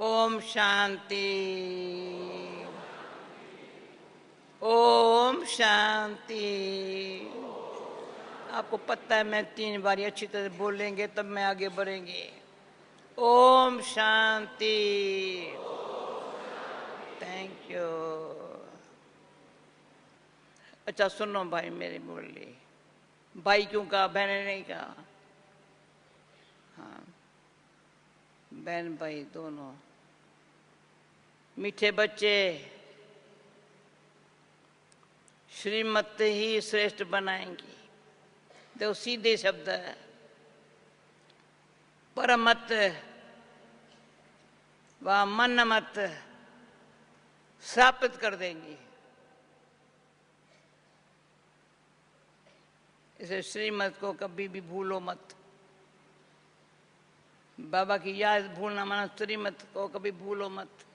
ओम शांति। ओम शांति। आपको पता है मैं 3 बार अच्छी तरह बोलेंगे तब मैं आगे बढ़ेंगे। ओम शांति। Thank you. अच्छा सुनो भाई, मेरी बोली भाई क्यों कहा, बहने नहीं कहा? हाँ, बहन भाई दोनों मीठे बच्चे। श्रीमत ही श्रेष्ठ बनाएंगी। देखो सीधे शब्द है। परमत व मनमत स्थापित कर देंगी। इसे श्रीमत को कभी भी भूलो मत। बाबा की याद भूलना माना श्रीमत को कभी भूलो मत।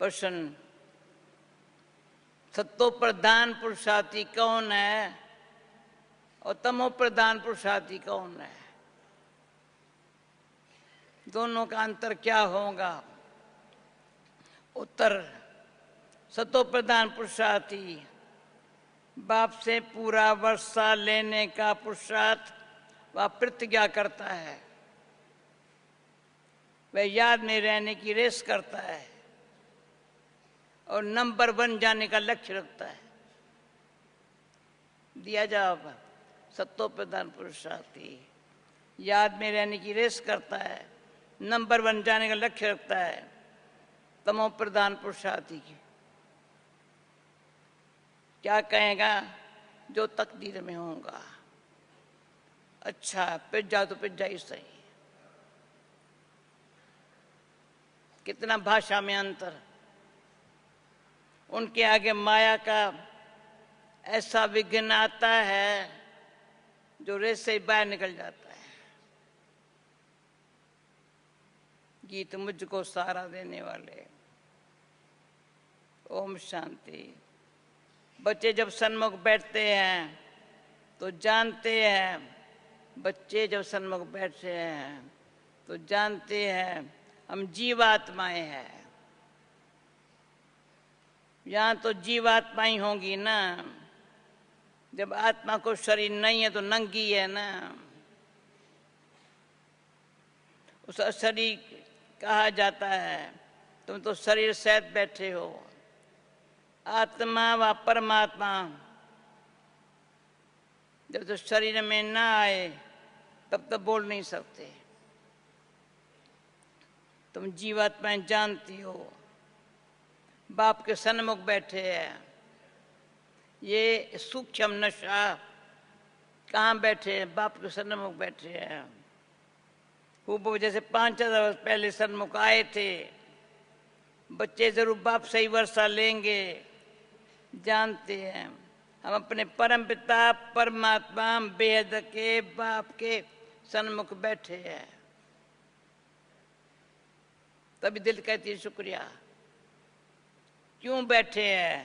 प्रश्न, सत्तो प्रधान पुरुषार्थी कौन है और तमो प्रधान पुरुषार्थी कौन है? दोनों का अंतर क्या होगा? उत्तर, सत्तो प्रधान पुरुषार्थी बाप से पूरा वर्षा लेने का पुरुषार्थ वह प्रतिज्ञा करता है, वह याद में रहने की रेस करता है और नंबर 1 जाने का लक्ष्य रखता है। दिया जवाब, सत्तो प्रधान पुरुषार्थी याद में रहने की रेस करता है, नंबर 1 जाने का लक्ष्य रखता है। तमो प्रधान पुरुषार्थी की क्या कहेगा? जो तकदीर में होगा। अच्छा पिट जा तो पिट जा ही सही। कितना भाषा में अंतर। उनके आगे माया का ऐसा विघ्न आता है जो रेस से बाहर निकल जाता है। गीत मुझको सहारा देने वाले। ओम शांति। बच्चे जब सन्मुख बैठते हैं तो जानते हैं, बच्चे जब सन्मुख बैठते हैं तो जानते हैं हम जीवात्माएं हैं। यहाँ तो जीवात्मा ही होंगी ना। जब आत्मा को शरीर नहीं है तो नंगी है ना। उस शरीर कहा जाता है तुम तो शरीर सहित बैठे हो। आत्मा व परमात्मा जब तो शरीर में ना आए तब तो बोल नहीं सकते। तुम जीवात्माएं जानती हो, बाप के सन्मुख बैठे हैं। ये सूक्ष्म नशा कहाँ बैठे हैं? बाप के सन्मुख बैठे हैं। वो जैसे 5000 वर्ष पहले सन्मुख आए थे। बच्चे जरूर बाप से ही वर्षा लेंगे। जानते हैं हम अपने परम पिता परमात्मा बेहद के बाप के सन्मुख बैठे हैं। तभी दिल कहती है शुक्रिया। क्यों बैठे हैं?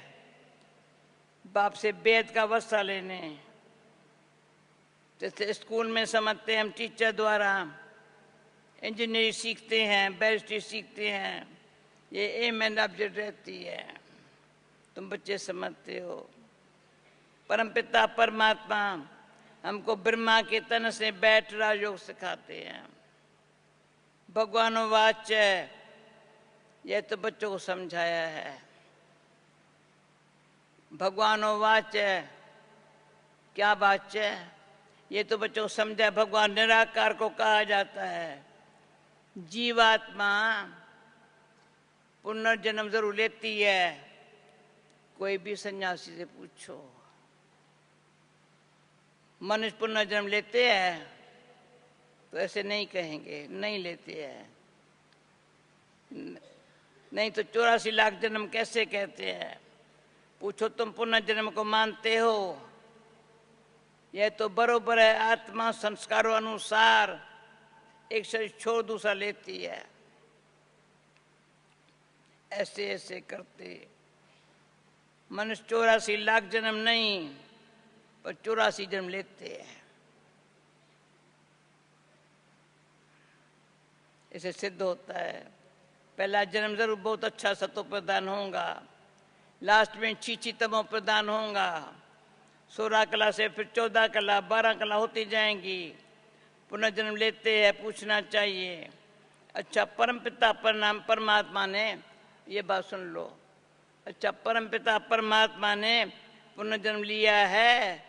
बाप से बेहद का वर्षा लेने। जैसे स्कूल में समझते हैं हम टीचर द्वारा इंजीनियरिंग सीखते हैं, बैरिस्ट्री सीखते हैं, ये एम एंड ऑब्जेक्ट रहती है। तुम बच्चे समझते हो। परमपिता परमात्मा हमको ब्रह्मा के तन से बैठ राजयोग सिखाते हैं। भगवानो वाच्य, यह तो बच्चों को समझाया है। भगवानो वाच्य, क्या वाच्य? ये तो बच्चों को समझा। भगवान निराकार को कहा जाता है। जीवात्मा पुनर्जन्म जरूर लेती है। कोई भी सन्यासी से पूछो, मनुष्य पुनर्जन्म लेते हैं? तो ऐसे नहीं कहेंगे, नहीं लेते हैं। नहीं तो 84 लाख जन्म कैसे कहते हैं? पूछो तुम पुनर्जन्म को मानते हो? यह तो बरोबर है, आत्मा संस्कारों अनुसार एक शरीर छोड़ दूसरा लेती है। ऐसे ऐसे करते मनुष्य 84 लाख जन्म नहीं पर 84 जन्म लेते हैं। इसे सिद्ध होता है। पहला जन्म जरूर बहुत अच्छा सतो प्रदान होगा, लास्ट में छीछी तमो प्रदान होगा। 16 कला से फिर 14 कला 12 कला होती जाएंगी। पुनर्जन्म लेते हैं, पूछना चाहिए। अच्छा, परमपिता परमात्मा ने, ये बात सुन लो, अच्छा परमपिता परमात्मा ने पुनर्जन्म लिया है,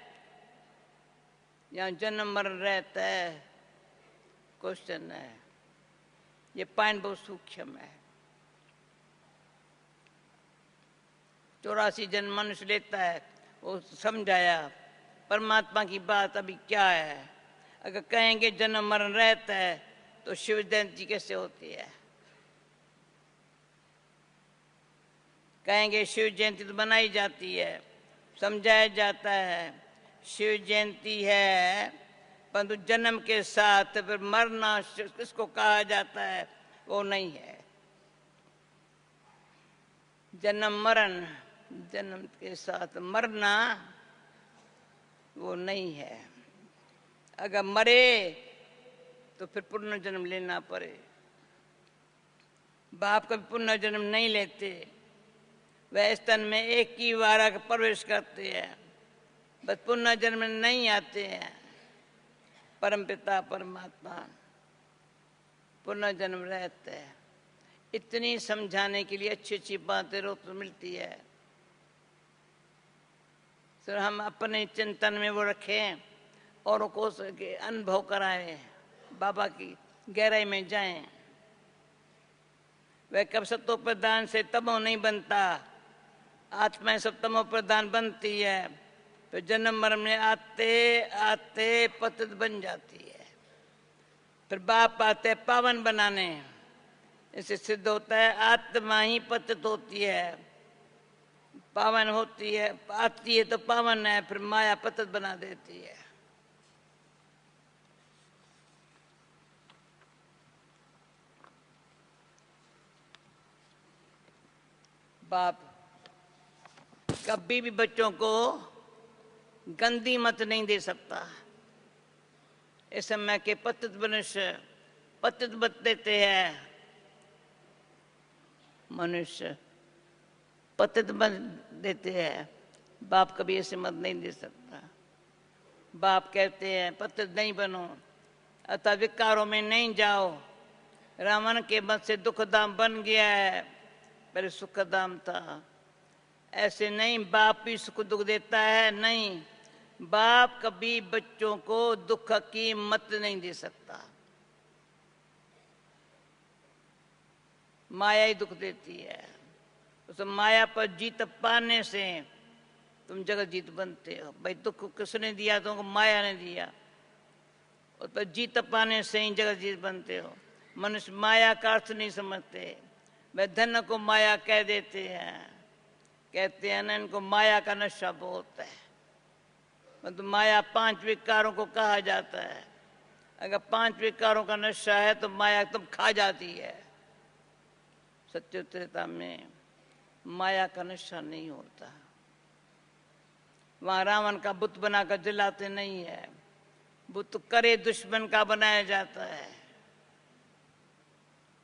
यहाँ जन्म मरण रहता है? क्वेश्चन है। ये पॉइंट बहुत सूक्ष्म है। 84 जन्म मनुष्य लेता है, वो समझाया परमात्मा की बात अभी क्या है। अगर कहेंगे जन्म मरण रहता है तो शिव जयंती कैसे होती है? कहेंगे शिव जयंती तो बनाई जाती है, समझाया जाता है शिव जयंती है, परंतु जन्म के साथ फिर मरना किसको कहा जाता है वो नहीं है। जन्म मरण, जन्म के साथ मरना वो नहीं है। अगर मरे तो फिर पुनर्जन्म लेना पड़े। बाप कभी पुनर्जन्म नहीं लेते, वह स्तन में एक ही बार प्रवेश करते हैं, बस पुनर्जन्म नहीं आते हैं। परमपिता परमात्मा पुनर्जन्म रहते हैं। इतनी समझाने के लिए अच्छी अच्छी बातें रोज मिलती है, तो हम अपने चिंतन में वो रखें और को अनुभव कराएं, बाबा की गहराई में जाएं। वह कब सत्व प्रदान से तमो नहीं बनता, आत्मा सब तमो प्रदान बनती है, तो जन्म मरण में आते आते पतित बन जाती है। फिर बाप आते पावन बनाने, इससे सिद्ध होता है आत्मा ही पतित होती है, पावन होती है, आती है तो पावन है, फिर माया पतित बना देती है। बाप कभी भी बच्चों को गंदी मत नहीं दे सकता। इस समय के पतित मनुष्य पतित मत देते हैं, मनुष्य पतित मत देते हैं। बाप कभी ऐसे मत नहीं दे सकता। बाप कहते हैं पतित नहीं बनो, अतः विकारों में नहीं जाओ। रावण के मत से दुखधाम बन गया है, पहले सुखधाम था। ऐसे नहीं बाप भी सुख दुख देता है, नहीं, बाप कभी बच्चों को दुख की मत नहीं दे सकता। माया ही दुख देती है। उस माया पर जीत पाने से तुम जगत जीत बनते हो। भाई दुख किसने दिया? तुमको माया ने दिया। उस पर जीत पाने से ही जगत जीत बनते हो। मनुष्य माया का अर्थ नहीं समझते, वे धन को माया कह देते हैं। कहते हैं ना इनको माया का नशा बहुत है। मतलब माया 5 विकारों को कहा जाता है। अगर 5 विकारों का नशा है तो माया तुम खा जाती है। सत्य त्रेता में माया का नशा नहीं होता। वहां रावण का बुत बनाकर जलाते नहीं है, बुत करे दुश्मन का बनाया जाता है।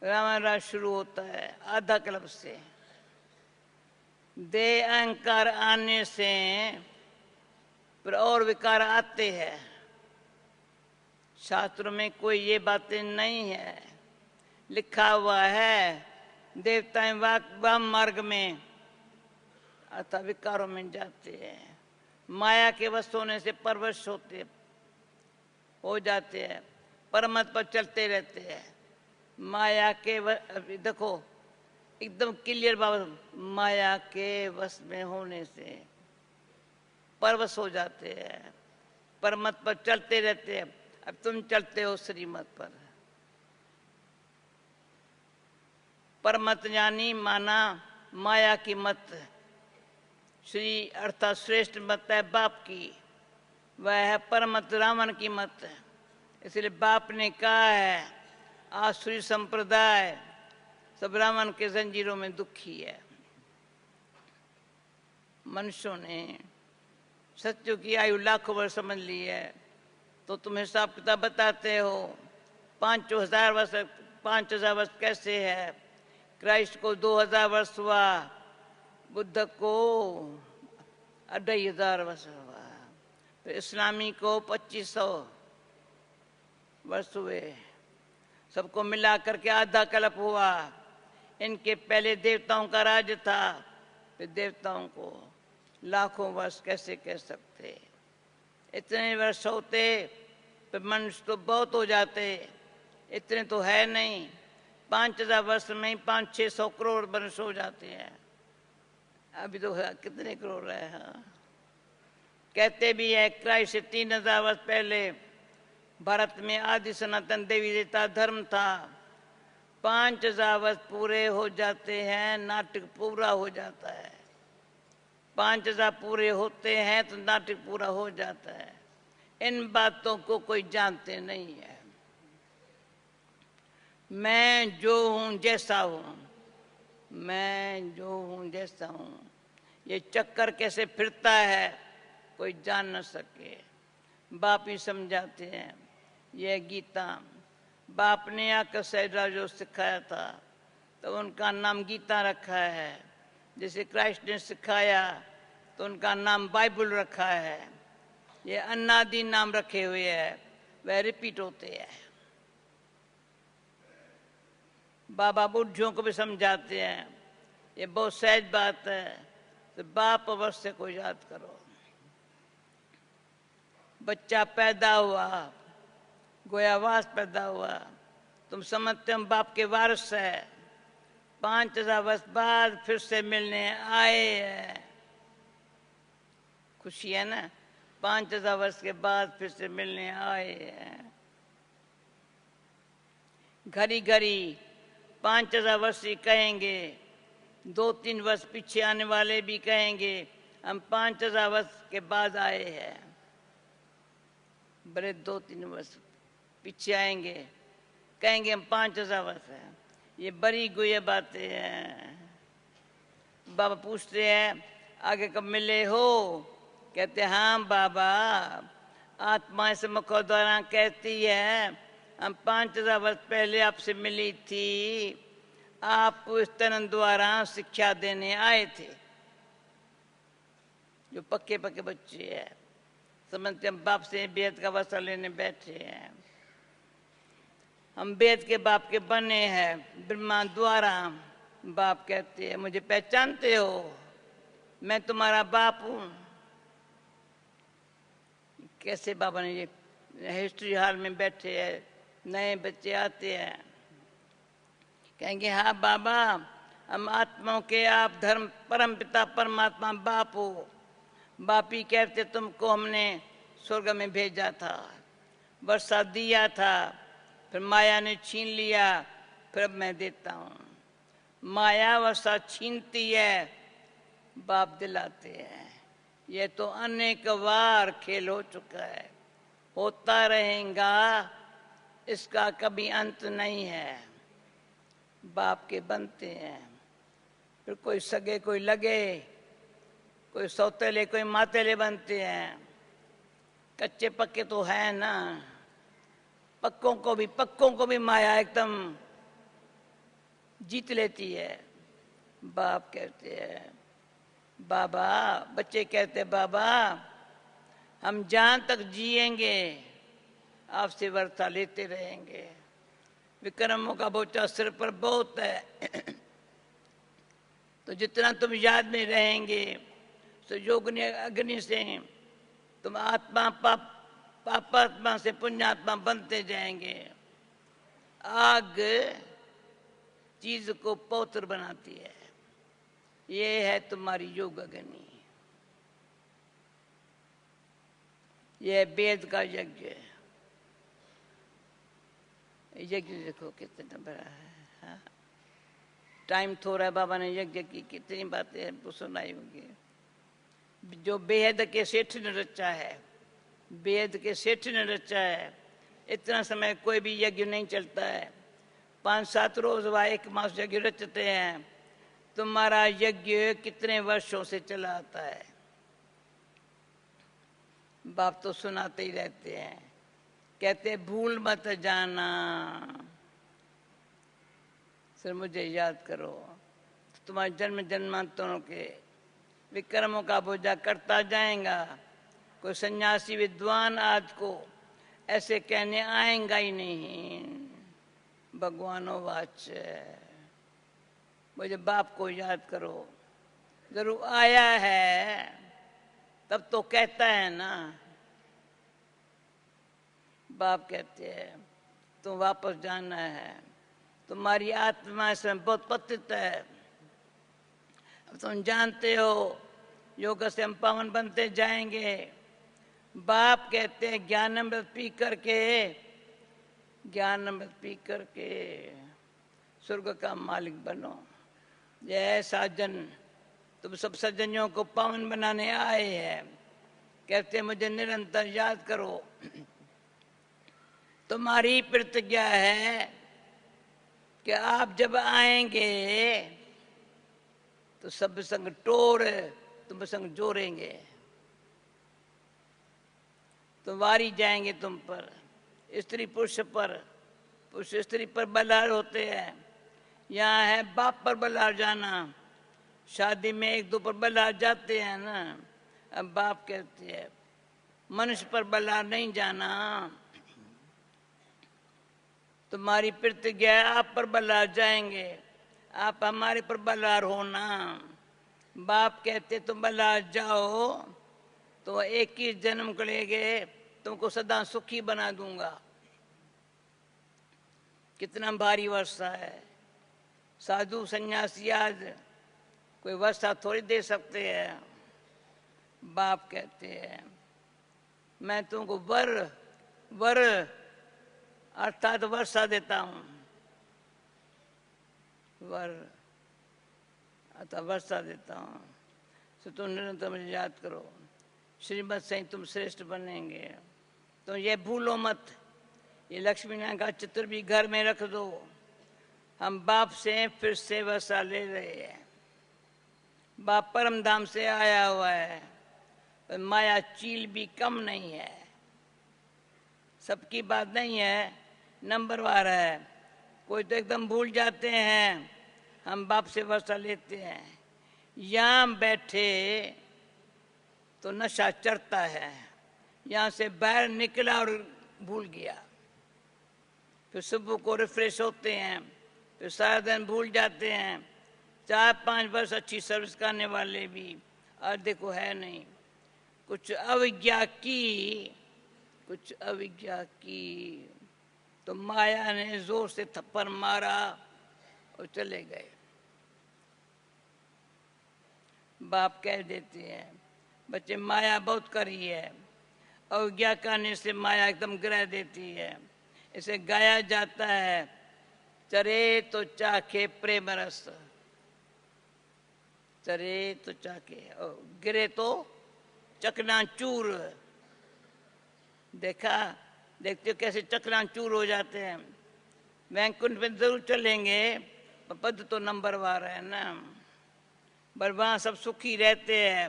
रावण राज शुरू होता है आधा कल्प से। दे अहंकार आने से फिर और विकार आते हैं। शास्त्रों में कोई ये बातें नहीं है, लिखा हुआ है देवताएं वाम मार्ग में अतः विकारों में जाते हैं। माया के वश होने से परवश हो जाते हैं, परमत पर चलते रहते हैं। माया के देखो एकदम क्लियर बाबा, माया के वश में होने से परवश हो जाते हैं, परमत पर चलते रहते हैं। अब तुम चलते हो श्रीमत पर। परमत यानी माना माया की मत, श्री अर्थात श्रेष्ठ मत है बाप की, वह है परमत रावण की मत। इसलिए बाप ने कहा है आसुरी संप्रदाय सब रावण के जंजीरों में दुखी है। मनुष्यों ने सत्यों की आयु लाखों वर्ष समझ ली है, तो तुम हिसाब किताब बताते हो 5,000 वर्ष 5000 वर्ष कैसे है? क्राइस्ट को 2000 वर्ष हुआ, बुद्ध को 2500 वर्ष हुआ, फिर इस्लामी को 2500 वर्ष हुए, सबको मिला करके आधा कल्प हुआ। इनके पहले देवताओं का राज था, फिर देवताओं को लाखों वर्ष कैसे कह सकते? इतने वर्ष होते फिर मनुष्य तो बहुत हो जाते, इतने तो है नहीं। 5000 वर्ष में ही 500-600 करोड़ वर्ष हो जाते हैं। अभी तो कितने करोड़ है? हाँ, कहते भी है क्राइस्ट से 3000 वर्ष पहले भारत में आदि सनातन देवी देवता धर्म था। 5000 वर्ष पूरे हो जाते हैं, नाटक पूरा हो जाता है। 5000 पूरे होते हैं तो नाटक पूरा हो जाता है। इन बातों को कोई जानते नहीं है। मैं जो हूं जैसा हूं, मैं जो हूं जैसा हूं, ये चक्कर कैसे फिरता है कोई जान न सके। बाप ही समझाते हैं। यह गीता बाप ने आकर सहजा जो सिखाया था तो उनका नाम गीता रखा है। जैसे क्राइस्ट ने सिखाया तो उनका नाम बाइबल रखा है। ये अनादि नाम रखे हुए हैं, वह रिपीट होते हैं। बाबा बुढ़ियों को भी समझाते हैं, ये बहुत सहज बात है, तो बाप अवश्य को याद करो। बच्चा पैदा हुआ, गोयावास पैदा हुआ, तुम समझते हो बाप के वारिस है। 5000 वर्ष बाद फिर से मिलने आए हैं, खुशी है ना? 5000 वर्ष के बाद फिर से मिलने आए हैं। घड़ी घड़ी 5000 वर्ष ही कहेंगे, 2-3 वर्ष पीछे आने वाले भी कहेंगे हम 5000 वर्ष के बाद आए हैं। बड़े 2-3 वर्ष पीछे आएंगे, कहेंगे हम 5000 वर्ष हैं। ये बड़ी गुए बातें हैं। बाबा पूछते हैं आगे कब मिले हो? कहते हाँ बाबा, आत्मा से मुखों द्वारा कहती है हम 5000 वर्ष पहले आपसे मिली थी, आप इस तरह द्वारा शिक्षा देने आए थे। जो पक्के पक्के बच्चे हैं समझते हम बाप से वेद का वस्त्र लेने बैठे हैं। हम वेद के बाप के बने हैं ब्रह्मा द्वारा। बाप कहते हैं मुझे पहचानते हो, मैं तुम्हारा बाप हूं। कैसे बाबा ने ये हिस्ट्री हॉल में बैठे हैं, नए बच्चे आते हैं, कहेंगे हाँ बाबा हम आत्माओं के आप धर्म परम पिता परमात्मा बाप हो। बाप ही कहते तुमको हमने स्वर्ग में भेजा था, वर्षा दिया था, फिर माया ने छीन लिया, फिर अब मैं देता हूँ। माया वर्षा छीनती है, बाप दिलाते हैं। ये तो अनेक बार खेल हो चुका है, होता रहेगा, इसका कभी अंत नहीं है। बाप के बनते हैं, फिर कोई सगे कोई लगे, कोई सौतेले कोई मातेले बनते हैं। कच्चे पक्के तो है ना, पक्कों को भी माया एकदम जीत लेती है। बाप कहते हैं बाबा, बच्चे कहते बाबा हम जहां तक जिएंगे आपसे वर्षा लेते रहेंगे। विक्रमों का बोझा सिर पर बहुत है तो जितना तुम याद में रहेंगे तो योगनी अग्नि से तुम आत्मा पापात्मा से पुण्यात्मा बनते जाएंगे। आग चीज को पवित्र बनाती है, ये है तुम्हारी योग अग्नि। ये वेद का यज्ञ है। यज्ञ देखो कितना बड़ा है। हाँ? टाइम थोड़ा है, बाबा ने यज्ञ की कितनी बातें सुनाई होंगी। जो बेहद के सेठ ने रचा है, बेहद के सेठ ने रचा है, इतना समय कोई भी यज्ञ नहीं चलता है। 5-7 रोज व 1 मास यज्ञ रचते हैं। तुम्हारा यज्ञ कितने वर्षों से चला आता है? बाप तो सुनाते ही रहते हैं, कहते भूल मत जाना फिर मुझे याद करो, तो तुम्हारे जन्म जन्मांतरों के विक्रमों का बोझा करता जाएगा। कोई सन्यासी विद्वान आज को ऐसे कहने आएगा ही नहीं। भगवानो वाच, मुझे बाप को याद करो। जरूर आया है तब तो कहता है ना। बाप कहते हैं तुम वापस जाना है, तुम्हारी आत्मा इसमें बहुत पतित है। अब तुम जानते हो योग से हम पावन बनते जाएंगे। बाप कहते हैं ज्ञान अमृत पी करके, ज्ञान अमृत पी करके स्वर्ग का मालिक बनो। जय साजन, तुम सब सज्जनों को पावन बनाने आए हैं। कहते मुझे निरंतर याद करो। तुम्हारी प्रतिज्ञा है कि आप जब आएंगे तो सब संग टोर तुम संग जोड़ेंगे, तो वारी जाएंगे तुम पर। स्त्री पुरुष पर, पुरुष स्त्री पर बलार होते हैं। यहाँ है बाप पर बलार जाना। शादी में एक दो पर बलार जाते हैं ना। अब बाप कहते हैं मनुष्य पर बलार नहीं जाना। तुम्हारी प्रतिज्ञा है आप पर बलार जाएंगे, आप हमारे पर बलार होना। बाप कहते तुम बलार जाओ तो 21 जन्म करेंगे, तुमको सदा सुखी बना दूंगा। कितना भारी वर्षा है। साधु सन्यासी आज कोई वर्षा थोड़ी दे सकते हैं। बाप कहते हैं मैं तुमको वर वर अर्थात वर्षा देता हूं। वर अर्थात वर्षा देता हूं। तो तुम निरंतर मुझे याद करो। श्रीमत से तुम श्रेष्ठ बनेंगे। तो ये भूलो मत, ये लक्ष्मी नारायण का चित्र भी घर में रख दो। हम बाप से फिर से वर्षा ले रहे हैं। बाप परम धाम से आया हुआ है, पर माया चील भी कम नहीं है। सबकी बात नहीं है, नंबरवार है। कोई तो एकदम भूल जाते हैं। हम बाप से वर्षा लेते हैं। यहाँ बैठे तो नशा चढ़ता है, यहाँ से बाहर निकला और भूल गया। फिर सुबह को रिफ्रेश होते हैं, फिर सारा दिन भूल जाते हैं। 4-5 वर्ष अच्छी सर्विस करने वाले भी और देखो है नहीं। कुछ अविज्ञा की तो माया ने जोर से थप्पड़ मारा और चले गए। बाप कह देते हैं बच्चे माया बहुत करी है। अविज्ञा करने से माया एकदम गिरा देती है। इसे गाया जाता है चरे तो चाखे प्रेम रस, चरे तो चाखे और गिरे तो चकनाचूर। देखते हो कैसे चकनाचूर हो जाते हैं। वैकुंठ में जरूर चलेंगे, पद तो नंबरवार है ना। पर वहाँ सब सुखी रहते हैं,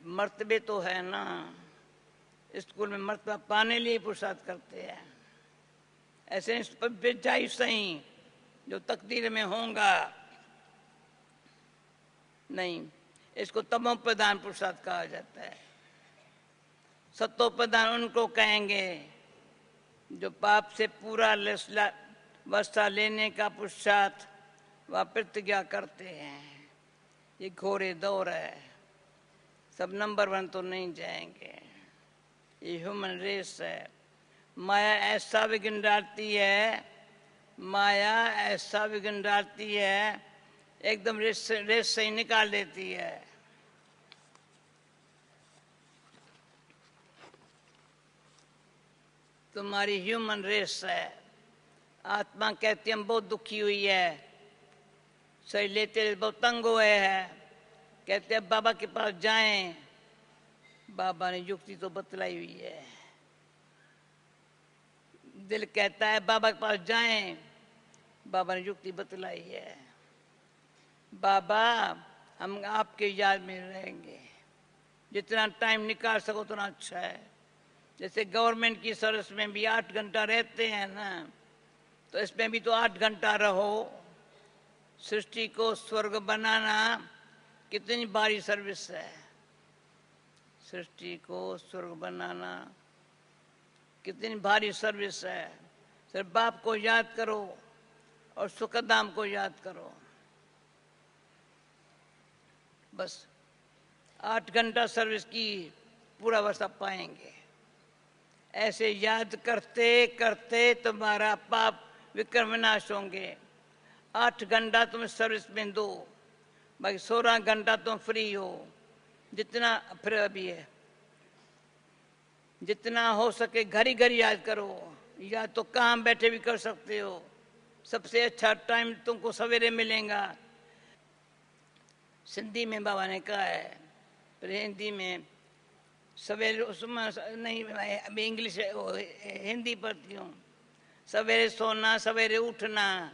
मर्तबे तो है ना। स्कूल में मर्तबा पाने लिए पुरुषार्थ करते हैं। ऐसे इस पर बेजाई सही जो तकदीर में होगा नहीं। इसको तमो प्रधान पुरुषार्थ कहा जाता है। सत्तो प्रधान उनको कहेंगे जो पाप से पूरा वर्षा लेने का पुरुषार्थ व प्रतिज्ञा करते हैं। ये घोरे दौर है, सब नंबर 1 तो नहीं जाएंगे। ये ह्यूमन रेस है। माया ऐसा विघ्न डालती है, माया ऐसा विघ्न डालती है, एकदम रेस से ही निकाल देती है। तुम्हारी ह्यूमन रेस है। आत्मा कहती हम बहुत दुखी हुई है, सही लेते बहुत तंग हुए हैं। कहते हैं बाबा के पास जाएं। बाबा ने युक्ति तो बतलाई हुई है। दिल कहता है बाबा के पास जाएं। बाबा ने युक्ति बतलाई है। बाबा हम आपके याद में रहेंगे, जितना टाइम निकाल सको उतना अच्छा है। जैसे गवर्नमेंट की सर्विस में भी 8 घंटा रहते हैं ना, तो इसमें भी तो 8 घंटा रहो। सृष्टि को स्वर्ग बनाना कितनी भारी सर्विस है। सृष्टि को स्वर्ग बनाना कितनी भारी सर्विस है। सिर्फ बाप को याद करो और सुखधाम को याद करो। बस 8 घंटा सर्विस की पूरा वर्ष आप पाएंगे। ऐसे याद करते करते तुम्हारा पाप विक्रम विनाश होंगे। 8 घंटा तुम सर्विस में दो, बाकी 16 घंटा तुम फ्री हो। जितना फिर अभी है, जितना हो सके घर ही घर याद करो, या तो काम बैठे भी कर सकते हो। सबसे अच्छा टाइम तुमको सवेरे मिलेगा। सिंधी में बाबा ने कहा है, पर हिंदी में सवेरे उसमें नहीं, अभी इंग्लिश हिंदी पढ़ती हूँ। सवेरे सोना, सवेरे उठना,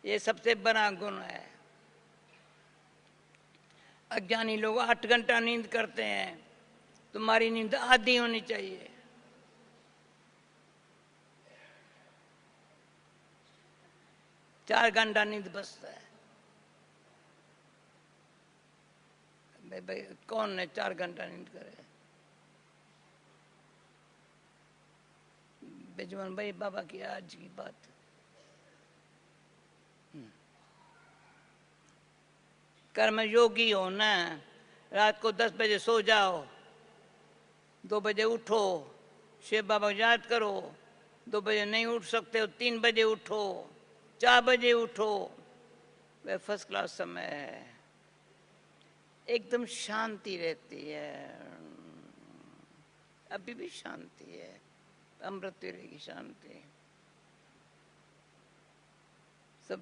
ये सबसे बड़ा गुण है। अज्ञानी लोग 8 घंटा नींद करते हैं, तुम्हारी नींद आधी होनी चाहिए। चार घंटा नींद बसता है। भाई कौन है 4 घंटा नींद करे? बेजमान भाई बाबा की आज की बात। कर्म योगी हो ना, रात को 10 बजे सो जाओ, 2 बजे उठो, शिव बाबा याद करो। 2 बजे नहीं उठ सकते हो 3 बजे उठो, 4 बजे उठो। वह फर्स्ट क्लास समय है। एकदम शांति रहती है, अभी भी शांति है, अमृत वेले की शांति। सब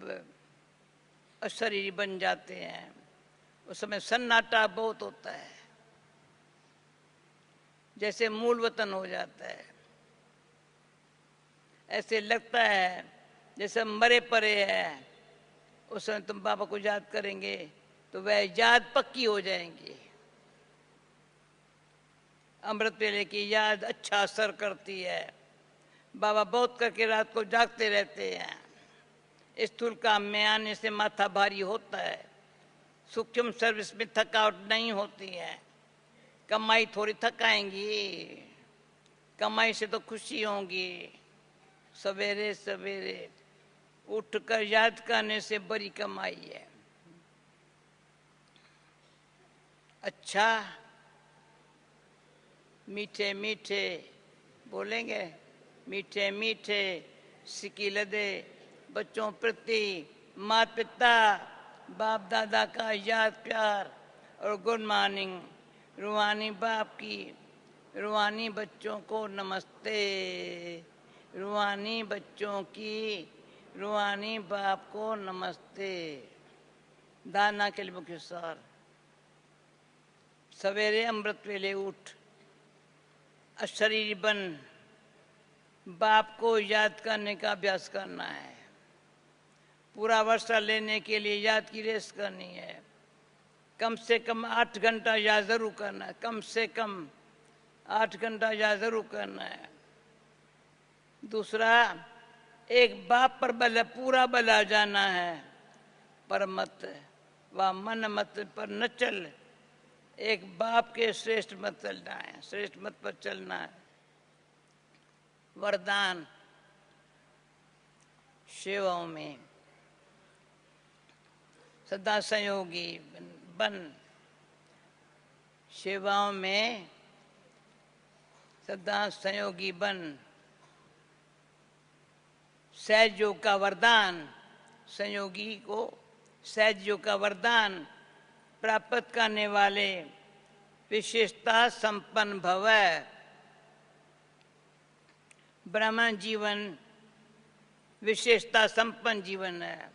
अशरीरी बन जाते हैं, उस समय सन्नाटा बहुत होता है, जैसे मूल वतन हो जाता है। ऐसे लगता है जैसे मरे परे है। उस समय तुम बाबा को याद करेंगे तो वह याद पक्की हो जाएंगी। अमृत वेले की याद अच्छा असर करती है। बाबा बहुत करके रात को जागते रहते हैं। स्थूल काम में आने से माथा भारी होता है, सूक्ष्म सर्विस में थकावट नहीं होती है। कमाई थोड़ी थकाएंगी, कमाई से तो खुशी होगी। सवेरे सवेरे उठकर याद करने से बड़ी कमाई है। अच्छा मीठे मीठे बोलेंगे, मीठे मीठे सिकी लदे बच्चों प्रति माता पिता बाप दादा का याद प्यार और गुड मॉर्निंग। रूहानी बाप की, रूहानी बच्चों को नमस्ते। रूहानी बच्चों की, रूहानी बाप को नमस्ते। दाना के लिए मुख्य सार। सवेरे अमृत वेले उठ, अशरीरी बन, बाप को याद करने का अभ्यास करना है। पूरा वर्षा लेने के लिए याद की रेस करनी है। कम से कम 8 घंटा याद जरूर करना है। कम से कम 8 घंटा याद जरूर करना है। दूसरा, एक बाप पर बल, पूरा बल आ जाना है, पर मत व मन मत पर न चल। एक बाप के श्रेष्ठ मत चलना है, श्रेष्ठ मत पर चलना है। वरदान सेवाओं में सदा संयोगी बन। सेवाओं में सदा संयोगी बन। सहज योग का वरदान, संयोगी को सहज योग का वरदान प्राप्त करने वाले विशेषता संपन्न भव। ब्रह्म जीवन विशेषता संपन्न जीवन है।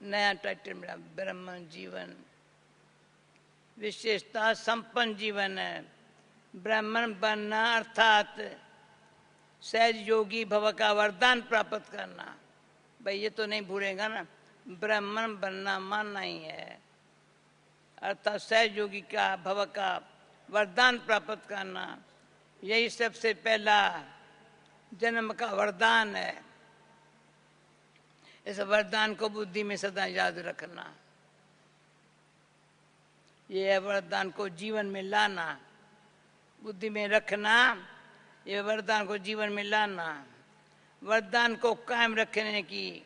नया टाइटल मिला, ब्रह्म जीवन विशेषता संपन्न जीवन है। ब्राह्मण बनना अर्थात सहज योगी भव का वरदान प्राप्त करना। भाई ये तो नहीं भूलेगा ना, ब्राह्मण बनना मानना ही है, अर्थात सहज योगी का भव का वरदान प्राप्त करना। यही सबसे पहला जन्म का वरदान है। इस वरदान को बुद्धि में सदा याद रखना, ये वरदान को जीवन में लाना, बुद्धि में रखना, ये वरदान को जीवन में लाना। वरदान को कायम रखने की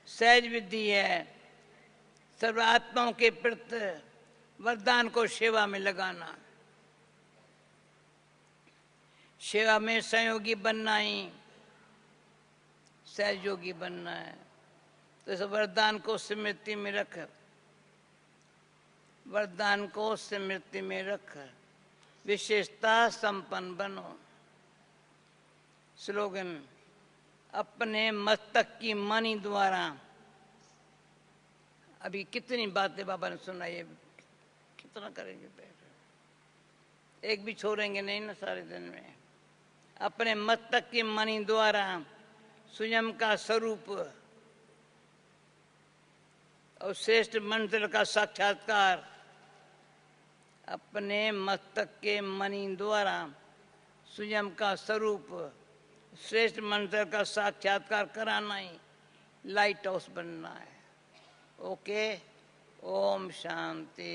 सहज विधि है सर्वात्माओं के प्रति वरदान को सेवा में लगाना। सेवा में सहयोगी बनना ही सहयोगी बनना है। तो इस वरदान को स्मृति में रख, वरदान को स्मृति में रख, विशेषता संपन्न बनो। स्लोगन, अपने मस्तक की मणि द्वारा। अभी कितनी बातें बाबा ने सुनाई है, कितना करेंगे, एक भी छोड़ेंगे नहीं ना सारे दिन में। अपने मस्तक की मणि द्वारा स्वयं का स्वरूप और श्रेष्ठ मंत्र का साक्षात्कार, अपने मस्तक के मणि द्वारा स्वयं का स्वरूप श्रेष्ठ मंत्र का साक्षात्कार कराना ही लाइट हाउस बनना है। ओके, ओम शांति।